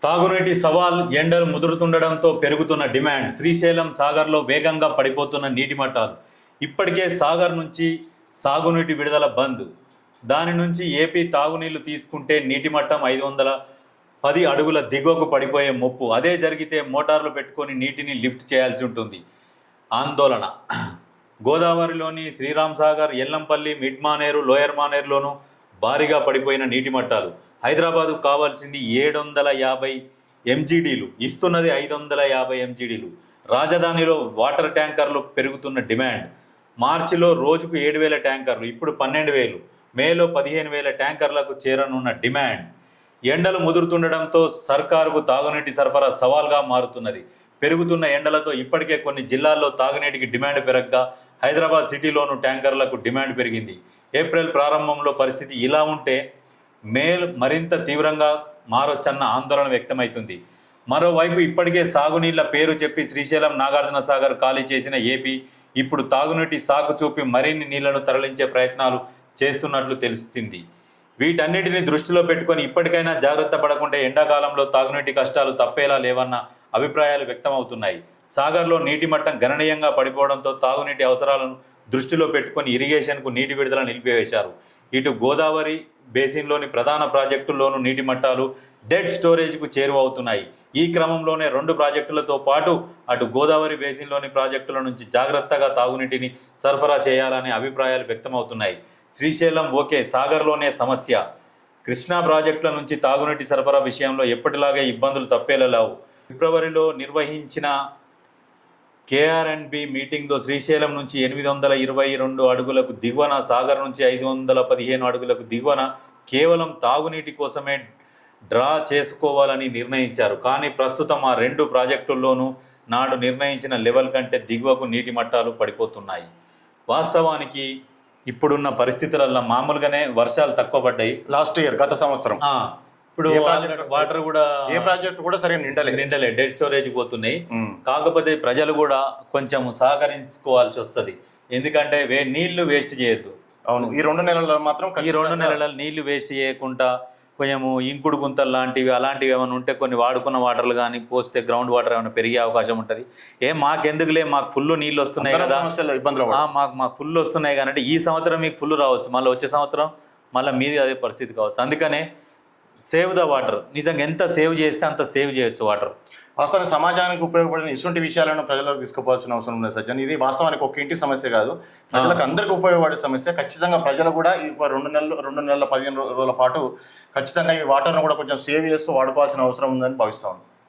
తాగునీటి సవాల్ ఎండలు ముదురుతుండడంతో పెరుగుతున్న డిమాండ్. శ్రీశైలం సాగర్లో వేగంగా పడిపోతున్న నీటి మట్టాలు. ఇప్పటికే సాగర్ నుంచి సాగునీటి విడుదల బంద్. దాని నుంచి ఏపీ తాగునీళ్లు తీసుకుంటే నీటి మట్టం 510 అడుగుల దిగువకు పడిపోయే ముప్పు. అదే జరిగితే మోటార్లు పెట్టుకొని నీటిని లిఫ్ట్ చేయాల్సి ఉంటుంది. ఆందోళన. గోదావరిలోని శ్రీరామ్ సాగర్, ఎల్లంపల్లి, మిడ్ మానేరు, లోయర్ మానేరులోనూ భారీగా పడిపోయిన నీటి మట్టాలు. హైదరాబాద్కు కావాల్సింది 750 ఎంజీడీలు, ఇస్తున్నది 550 ఎంజీడీలు. రాజధానిలో వాటర్ ట్యాంకర్లు పెరుగుతున్న డిమాండ్. మార్చిలో రోజుకు 7,000 ట్యాంకర్లు, ఇప్పుడు 12,000. మేలో 15,000 ట్యాంకర్లకు చేరనున్న డిమాండ్. ఎండలు ముదురుతుండడంతో సర్కారుకు తాగునీటి సరఫరా సవాల్గా మారుతున్నది. పెరుగుతున్న ఎండలతో ఇప్పటికే కొన్ని జిల్లాల్లో తాగునీటికి డిమాండ్ పెరగగా హైదరాబాద్ సిటీలోనూ ట్యాంకర్లకు డిమాండ్ పెరిగింది. ఏప్రిల్ ప్రారంభంలో పరిస్థితి ఇలా ఉంటే మే మరింత తీవ్రంగా మారొచ్చన్న ఆందోళన వ్యక్తమవుతుంది. మరోవైపు ఇప్పటికే సాగునీళ్ల పేరు చెప్పి శ్రీశైలం, నాగార్జున సాగర్ ఖాళీ చేసిన ఏపీ ఇప్పుడు తాగునీటి సాకు చూపి మరిన్ని నీళ్లను తరలించే ప్రయత్నాలు చేస్తున్నట్లు తెలుస్తుంది. వీటన్నిటిని దృష్టిలో పెట్టుకొని ఇప్పటికైనా జాగ్రత్త పడకుంటే ఎండాకాలంలో తాగునీటి కష్టాలు తప్పేలా లేవన్న అభిప్రాయాలు వ్యక్తమవుతున్నాయి. సాగర్లో నీటి మట్టం గణనీయంగా పడిపోవడంతో తాగునీటి అవసరాలను దృష్టిలో పెట్టుకొని ఇరిగేషన్కు నీటి విడుదల నిలిపివేశారు. ఇటు గోదావరి బేసిన్లోని ప్రధాన ప్రాజెక్టుల్లోనూ నీటి మట్టాలు డెడ్ స్టోరేజ్కు చేరువవుతున్నాయి. ఈ క్రమంలోనే 2 ప్రాజెక్టులతో పాటు అటు గోదావరి బేసిన్లోని ప్రాజెక్టుల నుంచి జాగ్రత్తగా తాగునీటిని సరఫరా చేయాలనే అభిప్రాయాలు వ్యక్తమవుతున్నాయి. శ్రీశైలం ఓకే, సాగర్లోనే సమస్య. కృష్ణా ప్రాజెక్టుల నుంచి తాగునీటి సరఫరా విషయంలో ఎప్పటిలాగే ఇబ్బందులు తప్పేలావు. ఫిబ్రవరిలో నిర్వహించిన కేఆర్ఎండ్బి మీటింగ్లో శ్రీశైలం నుంచి 822 అడుగులకు దిగువన, సాగర్ నుంచి 515 అడుగులకు దిగువన కేవలం తాగునీటి కోసమే డ్రా చేసుకోవాలని నిర్ణయించారు. కానీ ప్రస్తుతం ఆ 2 ప్రాజెక్టుల్లోనూ నాడు నిర్ణయించిన లెవెల్ కంటే దిగువకు నీటి మట్టాలు పడిపోతున్నాయి. వాస్తవానికి ఇప్పుడున్న పరిస్థితులలో మామూలుగానే వర్షాలు తక్కువ పడ్డాయి లాస్ట్ ఇయర్, గత సంవత్సరం. ఇప్పుడు వాటర్ కూడా ఏ ప్రాజెక్ట్ కూడా సరే నిండలే, డెడ్ స్టోరేజ్ పోతున్నాయి. కాకపోతే ప్రజలు కూడా కొంచెం సహకరించుకోవాల్సి వస్తుంది. ఎందుకంటే నీళ్లు వేస్ట్ చేయొద్దు. అవును, ఈ 2 నెలల్లో మాత్రం ఈ 2 నెలల నీళ్లు వేస్ట్ చేయకుండా కొంచెము ఇంకుడు గుంతలు లాంటివి అలాంటివి ఏమైనా ఉంటే కొన్ని వాడుకున్న వాటర్లు కానీ పోస్తే గ్రౌండ్ వాటర్ ఏమైనా పెరిగే అవకాశం ఉంటుంది. మాకెందుకులే, మాకు ఫుల్ నీళ్ళు వస్తున్నాయి కదా, మాకు ఫుల్ వస్తున్నాయి కానీ ఈ సంవత్సరం మీకు ఫుల్ రావచ్చు, మళ్ళీ వచ్చే సంవత్సరం మళ్ళీ మీది అదే పరిస్థితి కావచ్చు. అందుకనే సేవ్ ద వాటర్. నిజంగా ఎంత సేవ్ చేస్తే అంత సేవ్ చేయొచ్చు వాటర్. వాస్తవానికి సమాజానికి ఉపయోగపడిన ఇటువంటి విషయాలను ప్రజలకు తీసుకుపోవాల్సిన అవసరం ఉంది సజ్జన్. ఇది వాస్తవానికి ఒక ఇంటి సమస్య కాదు, ప్రజలకు అందరికీ ఉపయోగపడే సమస్య. ఖచ్చితంగా ప్రజలు కూడా ఈ 2 నెలల 15 రోజుల పాటు ఖచ్చితంగా ఈ వాటర్ను కూడా కొంచెం సేవ్ చేస్తూ వాడుకోవాల్సిన అవసరం ఉందని భావిస్తాను.